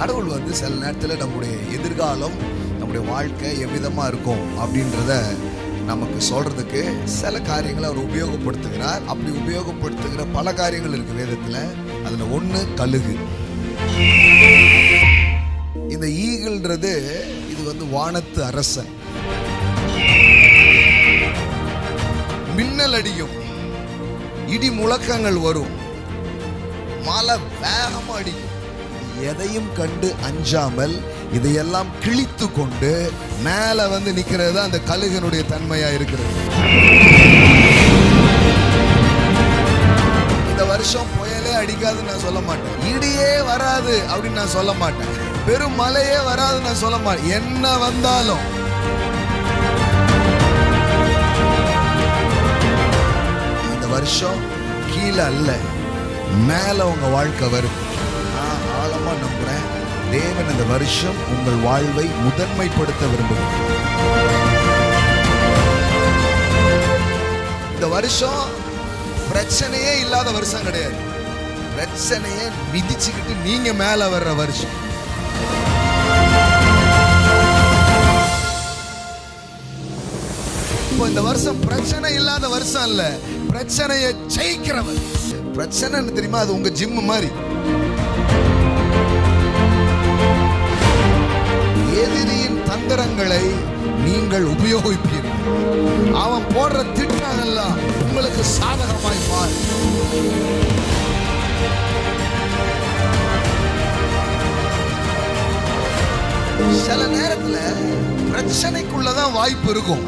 கடவுள் சில நேரத்தில் நம்முடைய எதிர்காலம், நம்முடைய வாழ்க்கை எவ்விதமாக இருக்கும் அப்படின்றத நமக்கு சொல்றதுக்கு சில காரியங்களை அவர் உபயோகப்படுத்துகிறார். அப்படி உபயோகப்படுத்துகிற பல காரியங்கள் இருக்கு வேதத்தில். அதில் ஒன்று கழுகு. இந்த ஈகிள்ன்றது இது வானத்து அரசன். மின்னல் அடிக்கும், இடி முழக்கங்கள் வரும், மழை வேகமா அடிக்கும். எதையும் கண்டு அஞ்சாமல் இதையெல்லாம் கிழித்து கொண்டு மேல நிக்கிறது தான் அந்த கழுகனுடைய தன்மையா இருக்கிறது. இந்த வருஷம் புயலே அடிக்காதுன்னு நான் சொல்ல மாட்டேன், இடியே வராது அப்படின்னு நான் சொல்ல மாட்டேன், பெரும் மழையே வராதுன்னு நான் சொல்ல மாட்டேன். என்ன வந்தாலும் இந்த வருஷம் கீழே அல்ல, மேல உங்க வாழ்க்கை வரும். நான் ஆழமா நம்புறேன், தேவன் இந்த வருஷம் உங்கள் வாழ்வை முதன்மைப்படுத்த விரும்புகிறார். இந்த வருஷம் பிரச்சனையே இல்லாத வருஷம் கிடையாது, பிரச்சனையை மிதிச்சுக்கிட்டு நீங்க மேல வர்ற வருஷம். இப்போ இந்த வருஷம் பிரச்சனை இல்லாத வருஷம் இல்ல, பிரச்சனையை ஜெயிக்கிறவர். பிரச்சனை தெரியுமா, அது உங்க ஜிம் மாதிரி. எதிரியின் தந்திரங்களை நீங்கள் உபயோகிப்பீர்கள். அவன் போடுற திட்டங்கள்லாம் உங்களுக்கு சாதகமாய் மாறும். சில நேரத்துல பிரச்சனைக்குள்ளதான் வாய்ப்பு இருக்கும்.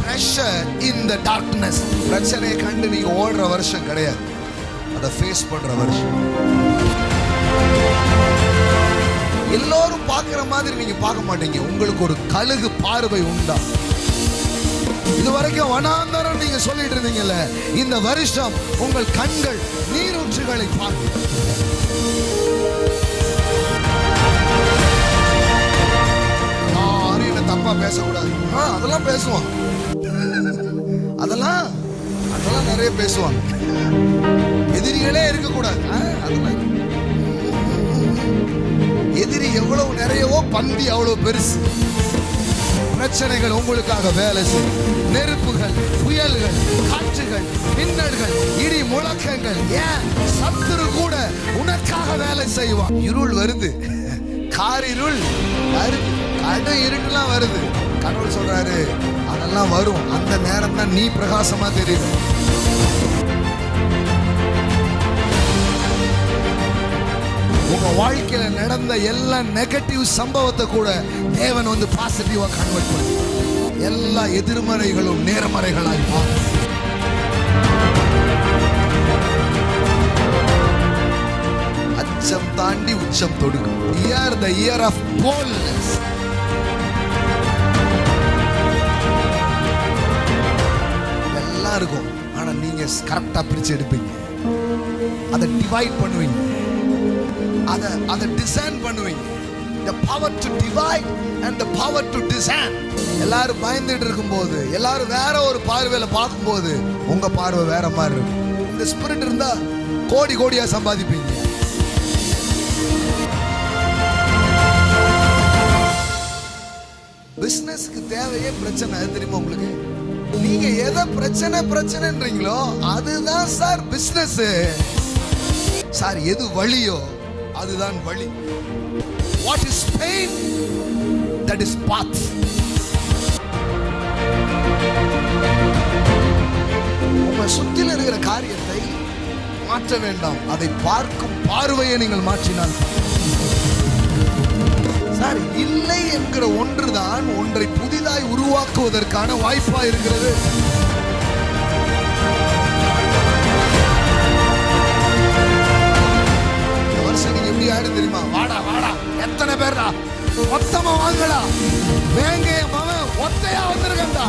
Pressure in the darkness. பிரச்சனையை கண்டு நீங்க ஓடுற வருஷம் கிடையாது, அதை ஃபேஸ் பண்ற வருஷம். எல்லோரும் பார்க்கிற மாதிரி நீங்க பார்க்க மாட்டீங்க, உங்களுக்கு ஒரு கழுகு பார்வை உண்டா? இதுவரைக்கும் வனாந்தரம் நீங்க சொல்லிட்டு இருந்தீங்கல்ல, இந்த வருஷம் உங்கள் கண்கள் நீரூற்றுகளை பார்க்கும். யாரும் என்ன தப்பா பேசக்கூடாது, அதெல்லாம் பேசுவான், அதெல்லாம் நிறைய பேசுவாங்க. எதிரிகளே இருக்கக்கூடாது, அதெல்லாம். எதிரி எவ்வளவு நிறையவோ பந்தி அவ்வளவு பெருசு. பிரச்சனைகள் உங்களுக்காக வேலை செய்யும். நெருப்புகள், புயல்கள், காற்றுகள், மின்னல்கள், இடி முழக்கங்கள், ஏன் சத்துரு கூட உனக்காக வேலை செய்வான். இருள் வருது, காரிருள் வருது, கடு இருட்டுலாம் வருது. கடவுள் சொல்றாரு, அதெல்லாம் வரும், அந்த நேரம் தான் நீ பிரகாசமா தெரியும். உங்க வாழ்க்கையில நடந்த எல்லா நெகட்டிவ் சம்பவத்தை கூட தேவன் பாசிட்டிவா கன்வெர்ட் பண்ணி எல்லா எதிர்மறைகளும் நேர்மறைகளாய் மாறும். அச்சம் தாண்டி உச்சம் தொடுக்கும். Year the year of boldness. எல்லாம் இருக்கும், ஆனா நீங்க கரெக்டா பிரிச்சு எடுப்பீங்க, அதை டிவைட் பண்ணுவீங்க, அதை டிசைன் பண்ணுவீங்க. The power to divide and the power to discern. எல்லாரும் பயந்துட்டு இருக்கும்போது, எல்லாரும் வேற ஒரு பார்வையில பார்க்கும்போது உங்க பார்வை வேற மாதிரி இருக்கும். இந்த ஸ்பிரிட் இருந்தா கோடி கோடியா சம்பாதிப்பீங்க. பிசினஸ்க்கு தேவையே பிரச்சனை, அது தெரியுமா உங்களுக்கு? நீங்க எதை பிரச்சனைன்றீங்களோ அதுதான் சார் பிசினஸ். சார் எது வழியோ அதுதான் வழி. What is pain? That is path. உங்க சுற்றில இருக்கிற காரியத்தை மாற்ற வேண்டாம், அதை பார்க்கும் பார்வையை நீங்கள் மாற்றினால். சார் இல்லை என்கிற ஒன்றுதான் ஒன்றை புதிதாய் உருவாக்குவதற்கான வாய்ப்பா இருக்கிறது. எப்படி ஆயிடும் தெரியுமா? வாடா வாடா, எத்தனை பேர்டா, மொத்தமா வாங்கடா, வேங்க மவன் ஒத்தையா வந்திருக்கா,